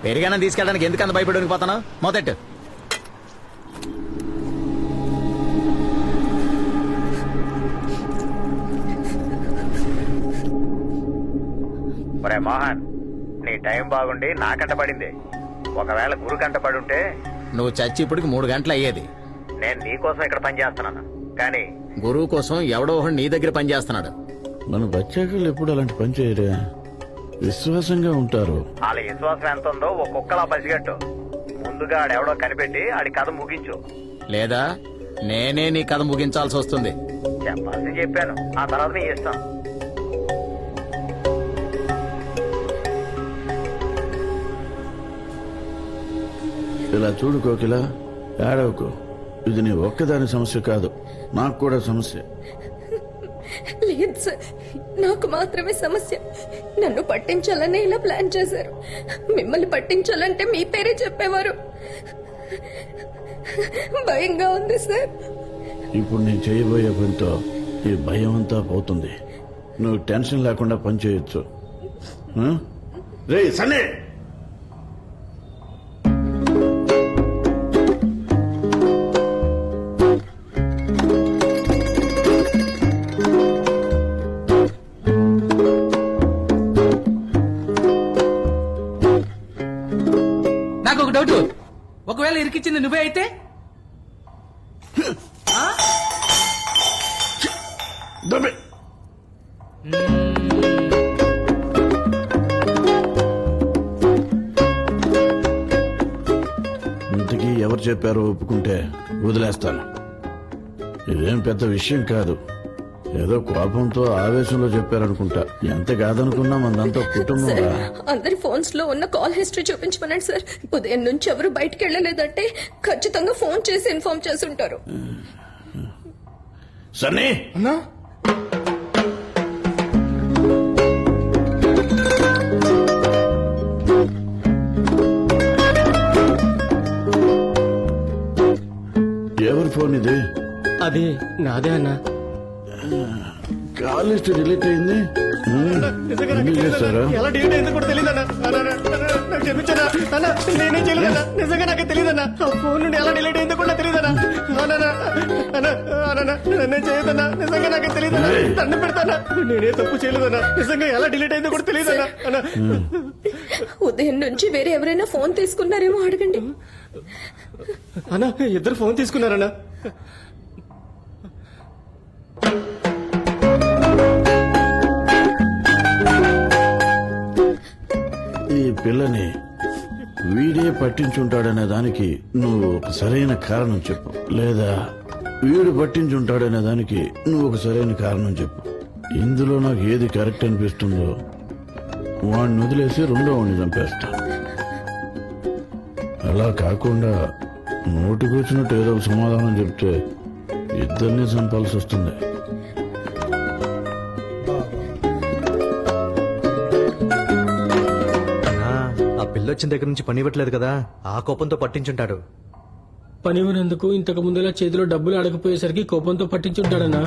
పెరిగానని తీసుకెళ్ళడానికి ఎందుకు అంత భయపడి పోతాను? మొదట మోహన్, నీ టైం బాగుండి నా కంట పడింది. ఒకవేళ గురు కంట పడి ఉంటే నువ్వు చచ్చి ఇప్పటికి 3 గంటలు అయ్యేది. నేను నీ కోసం ఇక్కడ పని చేస్తున్నాను, కానీ గురువు కోసం ఎవడో ఒకడు నీ దగ్గర పని చేస్తున్నాడు. మన బచ్చాకులు ఎప్పుడు అలాంటి పని చేయరా, విశ్వాసంగా ఉంటారు. వాళ్ళ విశ్వాసం ఎంత ఉందో ఒక్కొక్కలా పసిగట్టు. ముందుగా ఆడెవడో కనిపెట్టి ఆడి కథ ముగించు. లేదా నేనే నీ కథ ముగించాల్సి వస్తుంది. చెప్పాల్సి చెప్పాను, ఆ తర్వాత నీ ఇష్టం. ఇలా చూడు కోకిల, ఏడవకు. ఇది నీ ఒక్కదాని సమస్య కాదు, నాకు కూడా సమస్య. లేదు సార్, నాకు మాత్రమే సమస్య. నన్ను పట్టించాలని ఇలా ప్లాన్ చేశారు. మిమ్మల్ని పట్టించాలంటే మీ పేరే చెప్పేవారు. భయంగా ఉంది సార్. ఇప్పుడు నేను చేయబోయే పనితో ఈ భయం అంతా పోతుంది. నువ్వు టెన్షన్ లేకుండా పని చేయొచ్చు. రే సన్నే, నాకు ఒక డౌట్, ఒకవేళ ఇరికిచ్చింది నువ్వే అయితే? దొబ్బే. ఇంతకీ ఎవరు చెప్పారో ఒప్పుకుంటే వదిలేస్తాను. ఇదేం పెద్ద విషయం కాదు, ఏదో కోపంతో ఆవేశంలో చెప్పారనుకుంటా. ఎంత కాదనుకున్నా మందంతా కుటుంబం. అందరి ఫోన్స్ లో ఉన్న కాల్ హిస్టరీ చూపించమనండి సార్. ఉదయం నుంచి ఎవరు బయటకు వెళ్ళలేదంటే ఖచ్చితంగా ఫోన్ చేసి ఇన్ఫార్మ్ చేసి ఉంటారు. సన్నీ, ఎవరి ఫోన్ ఇది? అది నాదే అన్నా. కాల్ లిస్ట్ డిలీట్ అయింది. ఎందుకు చేస్తారా? ఎలా డిలీట్ అయిందో కూడా తెలియదన్నా. నాకు క్షమించనా అన్న, నేనేం చేయలేదన్నా. నిజంగా నాకు తెలియదన్నా. ఆ ఫోన్ నుండి ఎలా డిలీట్ అయిందో కూడా తెలియదన్నా. నేనేం చేయదన్నా. నిజంగా నాకు తెలియదన్నా. దండం పెడతానా, నేనే తప్పు చేయలేదన్నా. నిజంగా ఎలా డిలీట్ అయిందో కూడా తెలియదన్నా. ఉదయం నుంచి వేరే ఎవరైనా ఫోన్ తీసుకున్నారేమో అడగండి. అన్నా, ఇద్దరు ఫోన్ తీసుకున్నారన్నా. ఈ పిల్లని వీడే పట్టించుంటాడనే దానికి నువ్వు ఒక సరైన కారణం చెప్పు, లేదా వీడు పట్టించుంటాడనే దానికి నువ్వు ఒక సరైన కారణం చెప్పు. ఇందులో నాకు ఏది కరెక్ట్ అనిపిస్తుందో వాడిని వదిలేసి రెండో వాడిని చంపేస్తా. అలా కాకుండా నోటికొచ్చినట్టు ఏదో ఒక సమాధానం చెప్తే ఇద్దరినీ చంపాల్సి వస్తుంది. పిల్లొచ్చిన దగ్గర నుంచి పని ఇవ్వట్లేదు కదా, ఆ కోపంతో పట్టించుంటాడు. పనివ్వనందుకు ఇంతకు ముందులా చేతిలో డబ్బులు అడగపోయేసరికి కోపంతో పట్టించుంటాడన్నా.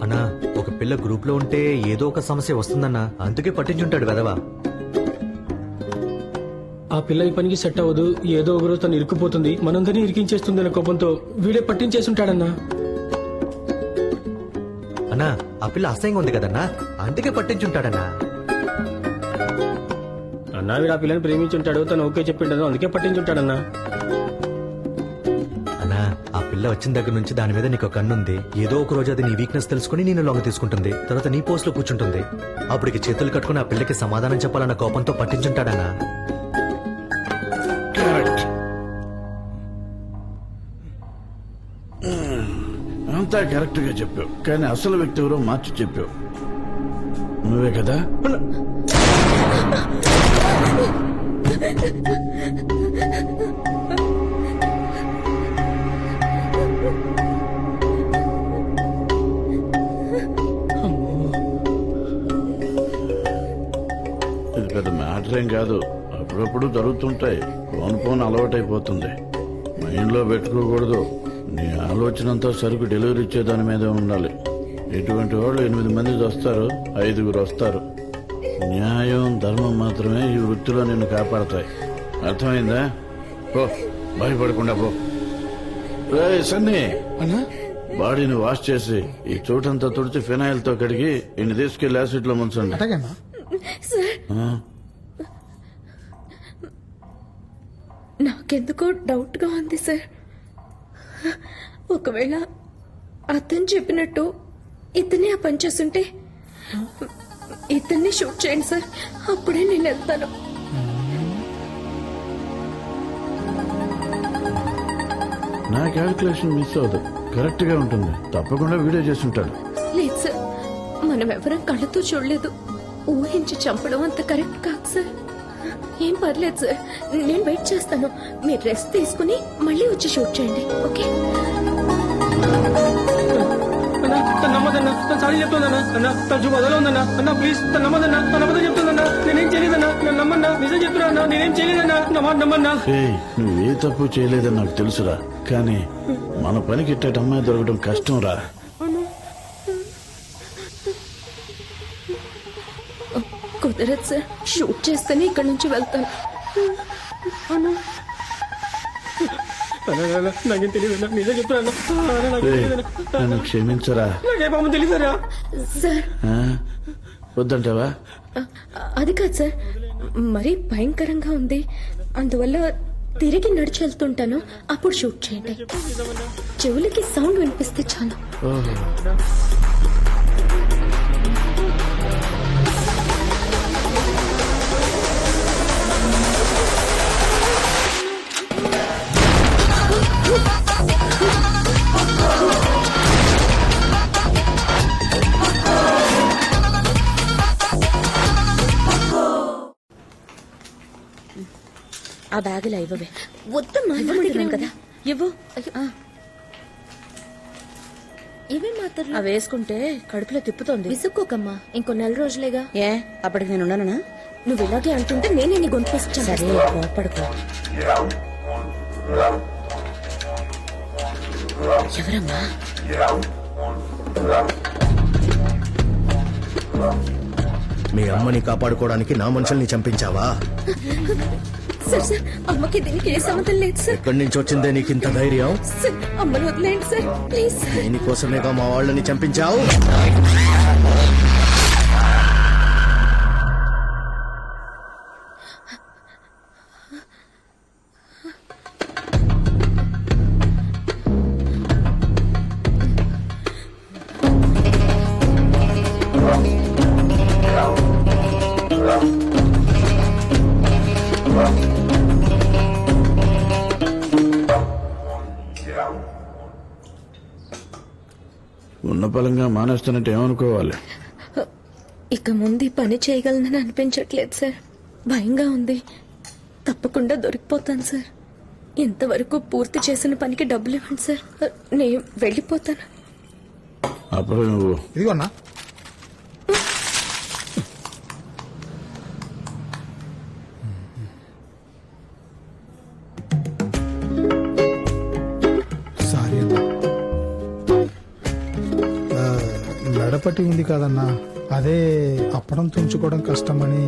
అన్నా, ఒక పిల్ల గ్రూప్ లో ఉంటే ఏదో ఒక సమస్య వస్తుందన్నా, అందుకే పట్టించుంటాడు వెదవా. ఆ పిల్ల ఈ పనికి సెట్ అవ్వదు, ఏదో ఒకరోజు తను ఇరుక్కుపోతుంది, మనందరినీ ఇరికించేస్తుందన్న కోపంతో వీడే పట్టించేసుంటాడన్నా. అన్నా, ఆ పిల్ల అసహ్యంగా ఉంది కదన్నా, అందుకే పట్టించుంటాడన్నా. అన్నా, వీడు ఆ పిల్లని ప్రేమించుంటాడు, తను ఓకే చెప్పింటాడు, అందుకే పట్టించుంటాడన్నా. అన్నా, ఆ పిల్ల వచ్చిన దగ్గర నుంచి దాని మీద నీకు కన్నుంది. ఏదో ఒక రోజు అది నీ వీక్నెస్ తెలుసుకుని నేను లొంగ తీసుకుంటుంది, తర్వాత నీ పోస్ట్ లో కూర్చుంటుంది. అప్పటికి చేతులు కట్టుకుని ఆ పిల్లకి సమాధానం చెప్పాలన్న కోపంతో పట్టించుంటాడన్నా. అంతా కరెక్ట్ గా చెప్పావు, కానీ అసలు వ్యక్తి ఎవరో మార్చి చెప్పావు. నువ్వే కదా? ఇది పెద్ద మ్యాటర్ ఏం కాదు, అప్పుడప్పుడు జరుగుతుంటాయి. ఫోన్ అలవాటైపోతుంది. మైండ్లో పెట్టుకోకూడదు. నీ ఆలోచన అంతా సరుకు డెలివరీ ఇచ్చే దాని మీదే ఉండాలి. ఇటువంటి వాళ్ళు 8 మంది వస్తారు, 5 వస్తారు. న్యాయం ధర్మం మాత్రమే ఈ వృత్తిలో నిన్ను కాపాడతాయి. అర్థమైందా? పో, భయపడకుండా పో. రేయ్ సన్నీ, అన్నా బాడీని వాష్ చేసి ఈ చోటంతా తుడిచి ఫినాయిల్ తో కడిగి ఇన్ని తీసుకెళ్లి యాసిడ్ లో ముంచండి. అటగన్నా సార్ ఆ? నాకెందుకో డౌట్ గా ఉంది సార్. ఒకవేళ అతను చెప్పినట్టు ఇతనే ఆ పని చేస్తుంటే ఇతన్ని షూట్ చేయండి సార్, అప్పుడే నేను వెళ్తాను. నా క్యాల్కులేషన్ మిస్ అవుతుంది, కరెక్ట్ గా ఉంటుంది. తప్పకుండా వీడియో చేస్తుంటాడు. లేదు సార్, మనం ఎవరం కళ్ళతో చూడలేదు. ఊహించి చంపడం అంత కరెక్ట్ కాదు సార్. ఏం పర్లేదు సార్, నేను వెయిట్ చేస్తాను. మీరు రెస్ట్ తీసుకుని మళ్ళీ వచ్చి షూట్ చేయండి, ఓకే? అన్నా తను నమ్మదన్నా, తను సారీ చెప్తుందన్నా. అన్నా తను చూపు అదలో ఉందన్నా. అన్నా ప్లీజ్ తను నమ్మదన్నా, తను అబద్ధం చెప్తుందన్నా. నేనేం చేయలేదన్నా, నన్ను నమ్మన్నా. నిజం చెప్తున్నా అన్నా, నేనేం చేయలేదన్నా. నా మాట నమ్మన్నా. ఏయ్, నువ్వు ఏ తప్పు చేయలేదని నాకు తెలుసురా, కానీ మన పనికి ఇట్టటి అమ్మాయి దొరకడం కష్టం రా. కుదరదు సార్, షూట్ చేస్తేనే ఇక్కడ నుంచి వెళ్తాను. నాకేం తెలియదన్నా, నిజం చెప్తున్నా. నాకు ఏయ్, తెలియదన్నా, నన్ను క్షమించరా. నాకే పాపం తెలియదరా. సార్ ఆ? వద్దంటావా? అది కాదు సార్, మరీ భయంకరంగా ఉంది. అందువల్ల తిరిగి నడిచి వెళ్తుంటాను, అప్పుడు షూట్ చేయండి. చెవులకి సౌండ్ వినిపిస్తే చాలు. ఓహో. ఆ బ్యాగులో ఇవ్వవే. వద్దమ్మా, ఇవ్వమంటున్నాను కదా. ఇవ్వు. ఇవే మాత్రం అవి వేసుకుంటే కడుపులో తిప్పుతోంది. విసుక్కోకమ్మా, ఇంకో నెల రోజులేగా. ఏ అప్పటికి నేను ఉన్నానా? నువ్వు ఇలాగే అంటుంటే నేనే నీ గొంతు సరే కోపడుకో. ఎవరమ్మా? మీ అమ్మని కాపాడుకోవడానికి నా మనుషుల్ని చంపించావా? సార్ సార్, అమ్మకి దీనికి ఏ సంబంధం లేదు సార్. ఎక్కడి నుంచి వచ్చిందే నీకు ఇంత ధైర్యం? సార్, అమ్మను వదిలేయండి సార్, ప్లీజ్. దీనికోసమేగా మా వాళ్ళని చంపించావు? ఉన్న పలంగా మానేస్తున్నట్టు ఏమనుకోవాలి? ఇక ముందు ఈ పని చేయగలనని అనిపించట్లేదు సార్. భయంగా ఉంది. తప్పకుండా దొరికిపోతాను సార్. ఇంతవరకు పూర్తి చేసిన పనికి డబ్బులు ఇవ్వండి సార్, నేను వెళ్ళిపోతాను. అప్పుడు నువ్వు ఇదిగోన్నా. సారీ అన్నా, నడపటి ఉంది కాదన్నా, అదే అప్పడం తుంచుకోవడం కష్టమని.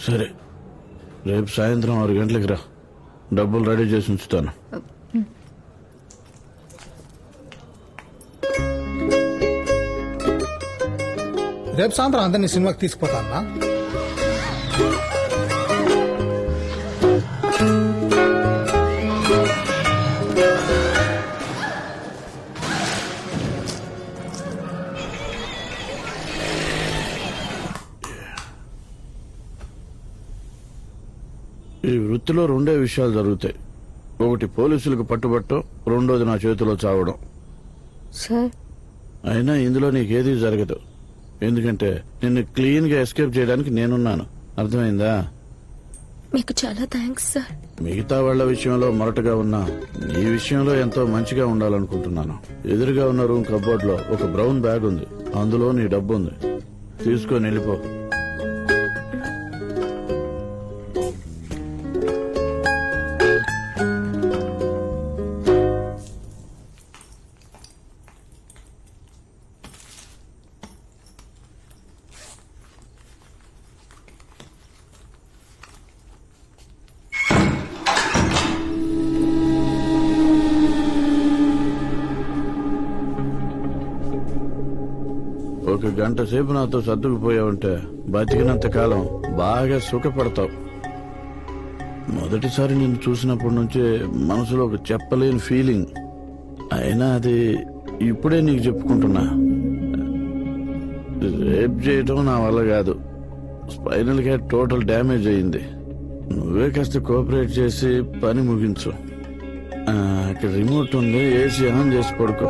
సరే, రేపు సాయంత్రం 6 గంటలకు రా, డబ్బులు రెడీ చేసి ఉంచుతాను. రేపు సాయంత్రం అందరినీ సినిమాకి తీసుకుపోతా అన్నా. ఈ వృత్తిలో 2 విషయాలు జరుగుతాయి. ఒకటి పోలీసులకు పట్టుబట్టం, రెండోది నా చేతిలో చావడం. సార్, అయినా ఇందులో నీకేదీ జరగదు, ఎందుకంటే నిన్ను క్లీన్ గా ఎస్కేప్ చేయడానికి నేనున్నాను. అర్థమైందా? మీకు చాలా థ్యాంక్స్ సార్. మిగతా వాళ్ళ విషయంలో మొరటగా ఉన్నా ఈ విషయంలో ఎంతో మంచిగా ఉండాలనుకుంటున్నాను. ఎదురుగా ఉన్న రూమ్ కబోర్డ్ లో ఒక బ్రౌన్ బ్యాగ్ ఉంది, అందులో నీ డబ్బు ఉంది. తీసుకొని వెళ్ళిపో. గంట సేపు నాతో సర్దుకుపోయావంటే బతికినంత కాలం బాగా సుఖపడతావు. మొదటిసారి నిన్ను చూసినప్పటి నుంచే మనసులో ఒక చెప్పలేని ఫీలింగ్. అయినా అది ఇప్పుడే నీకు చెప్పుకుంటున్నా. రేప్ చేయటం నా వల్ల కాదు. స్పైనల్ గా టోటల్ డ్యామేజ్ అయింది. నువ్వే కాస్త కోఆపరేట్ చేసి పని ముగించు. ఇక్కడ రిమోట్ ఉంది, ఏసీ ఆన్ చేసి పడుకో.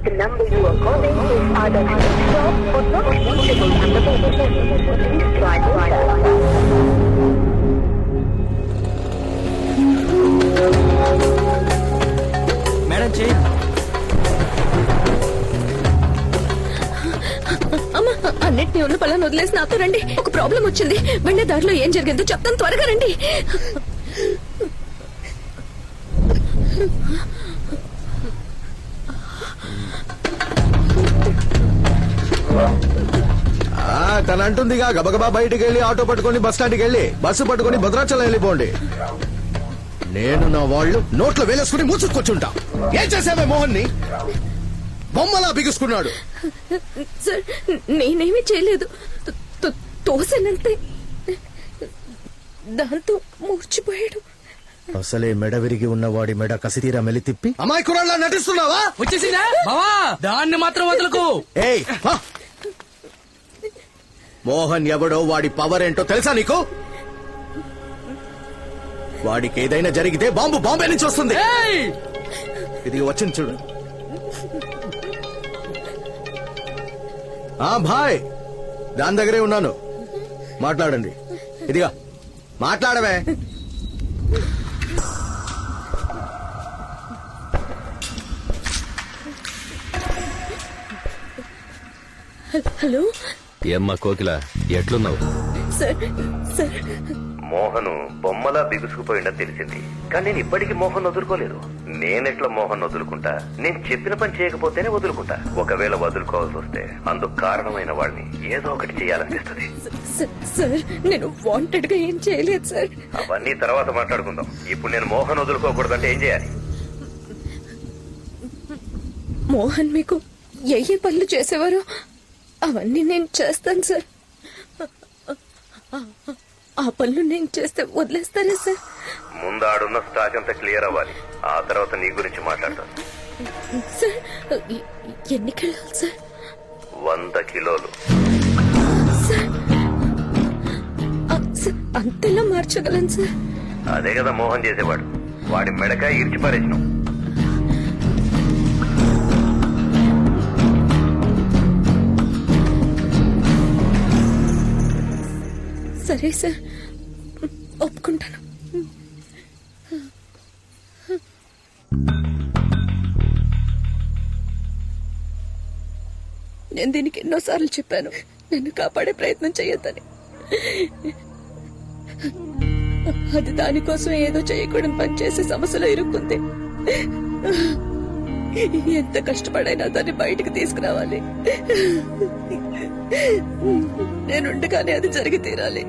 The number you are calling is either switched off or not reachable at the moment. Please try later. Madam చేయి. అమ్మా, అన్నిటినీ ఉన్న పళ్ళని వదిలేసి నాతో రండి. ఒక ప్రాబ్లం వచ్చింది. వెంటనే దారిలో ఏం జరిగిందో చెప్తాను, త్వరగా రండి. తన అంటుందిగా గబగబా బయటికి వెళ్ళి ఆటో పట్టుకొని బస్ స్టాండ్కి వెళ్ళి బస్సు పట్టుకొని భద్రాచలం వెళ్ళిపోండి. నేను నా వాళ్ళు నోట్లో వేలేసుకుని మూసుకొచ్చుంటా. ఏం చేసావే మోహన్ ని? బొమ్మలా బిగుసుకున్నాడు. సార్, నేనేమీ చేయలేదు. తోసనంతే. దాంతో మూర్చిపోయాడు. అసలే మెడ విరిగి ఉన్నవాడి మెడ కసితీరా మెలి తిప్పి అమాయకురాళ్ళ నటిస్తున్నావా? వచ్చేసిందా బావా? దాన్ని మాత్రం వదలకు. ఏయ్, హ! మోహన్ ఎవడో, వాడి పవర్ ఏంటో తెలుసా నీకు? వాడికి ఏదైనా జరిగితే బాంబే నుంచి వస్తుంది. ఇది వచ్చింది చూడు. భాయ్, దాని దగ్గరే ఉన్నాను, మాట్లాడండి. ఇదిగా మాట్లాడవే. హలో. ఏమ్మా కోకిల, ఎట్లున్నావు? సార్, సార్, మోహను బొమ్మలా బిగుసుకుపోయిందని తెలిసింది, కానీ నేను ఇప్పటికీ మోహన్ వదులుకోలేదు. నేనెట్లా మోహన్ వదులుకుంటా? నేను చెప్పిన పని చేయకపోతేనే వదులుకుంటా. ఒకవేళ వదులుకోవాల్సి వస్తే అందుకు కారణమైన వాడిని ఏదో ఒకటి చేయాలనిపిస్తుంది. సార్, నేను వాంటెడ్ గా ఏం చేయలేదు సార్. అవన్నీ తర్వాత మాట్లాడుకుందాం. ఇప్పుడు నేను మోహన్ వదులుకోకూడదంటే ఏం చేయాలి? మోహన్ మీకు ఏ పనులు చేసేవారో అవన్నీ నేను చేస్తాను సార్. ఆ పనులు నేను చేస్తే వదిలేస్తారా సార్? ముందు ఆడున్న స్టాక్ అంతా క్లియర్ అవ్వాలి, ఆ తర్వాత నీ గురించి మాట్లాడతాను. సార్, ఎన్ని కిలోలు సార్? 100 కిలోలు. సార్, అంతలా మార్చగలను సార్? అదే కదా మోహన్ చేసేవాడు. వాడి మెడకాయ ఇరిచి పారేసినాం. సరే సార్, ఒప్పుకుంటాను. నేను దీనికి ఎన్నోసార్లు చెప్పాను, నన్ను కాపాడే ప్రయత్నం చేయొద్దని. అది దానికోసం ఏదో చేయకూడని పని చేసే సమస్యలో ఇరుక్కుంది. ఎంత కష్టపడైనా దాన్ని బయటికి తీసుకురావాలి. నేనుండగానే అది జరిగి తీరాలి.